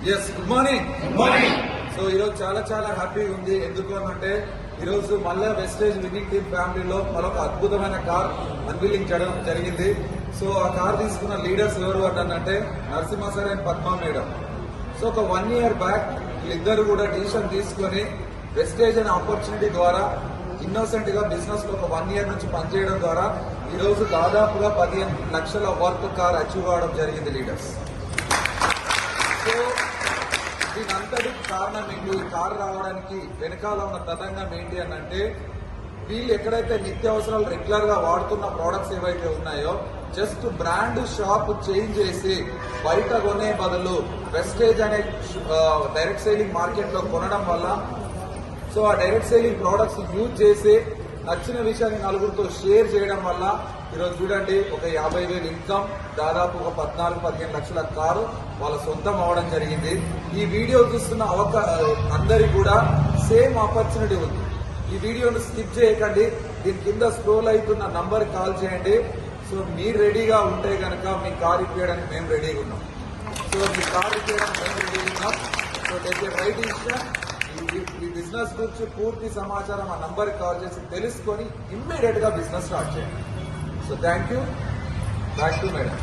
Yes good morning. So ఈరోజు చాలా చాలా హ్యాపీగా ఉంది. ఎందుకు అంటే ఈరోజు మళ్ళా వెస్టేజ్ విన్నింగ్ టీమ్ ఫ్యామిలీలో మరొక అద్భుతమైన కార్ అన్వీలింగ్ చేయడం జరిగింది. సో ఆ కార్ తీసుకున్న లీడర్స్ ఎవరు అంటే Narasimha sir and Padma madam. So ఒక 1 year బ్యాక్ వీళ్ళిద్దరు కూడా డిసిషన్ తీసుకుని వెస్టేజ్ అనే ఆపర్చునిటీ ద్వారా ఇన్నోసెంట్ గా బిజినెస్ లో ఒక 1 year నుంచి పనిచేయడం ద్వారా ఈ రోజు దాదాపుగా 15 లక్షల వర్త్ కార్ అచీవ్ అవడం జరిగింది లీడర్స్. సో దీనంతటి కారణం ఏంటి, ఈ కారు రావడానికి వెనకాల ఉన్న తతంగం ఏంటి అని అంటే వీళ్ళు ఎక్కడైతే నిత్యావసరాలు రెగ్యులర్ గా వాడుతున్న ప్రోడక్ట్స్ ఏవైతే ఉన్నాయో జస్ట్ బ్రాండ్ షాప్ చేంజ్ చేసి బయట కొనే బదులు వెస్టేజ్ అనే డైరెక్ట్ సేలింగ్ మార్కెట్ లో కొనడం వల్ల సో ఆ డైరెక్ట్ సేలింగ్ ప్రోడక్ట్స్ యూజ్ చేసి నచ్చిన విషయాన్ని నలుగురితో షేర్ చేయడం వల్ల ఈరోజు చూడండి ఒక 50,000 ఇన్కమ్, దాదాపు ఒక 14-15 లక్షల కారు వాళ్ళ సొంతం అవడం జరిగింది. ఈ వీడియో చూస్తున్న అందరికి కూడా సేమ్ ఆపర్చునిటీ ఉంది. ఈ వీడియోను స్కిప్ చేయకండి. దీని కింద స్క్రోల్ అవుతున్న నంబర్ కాల్ చేయండి. సో మీరు రెడీగా ఉంటే కనుక మీ కార్ ఇప్పించడానికి మేము రెడీగా ఉన్నాం. సో మీ కార్ ఇప్పించడానికి మేము రెడీగా ఉన్నాం. So take a right decision. ఈ బిజినెస్ గురించి పూర్తి సమాచారం ఆ నంబర్కి కాల్ చేసి తెలుసుకొని ఇమ్మీడియట్ గా బిజినెస్ స్టార్ట్ చేయండి. So thank you. Back to madam.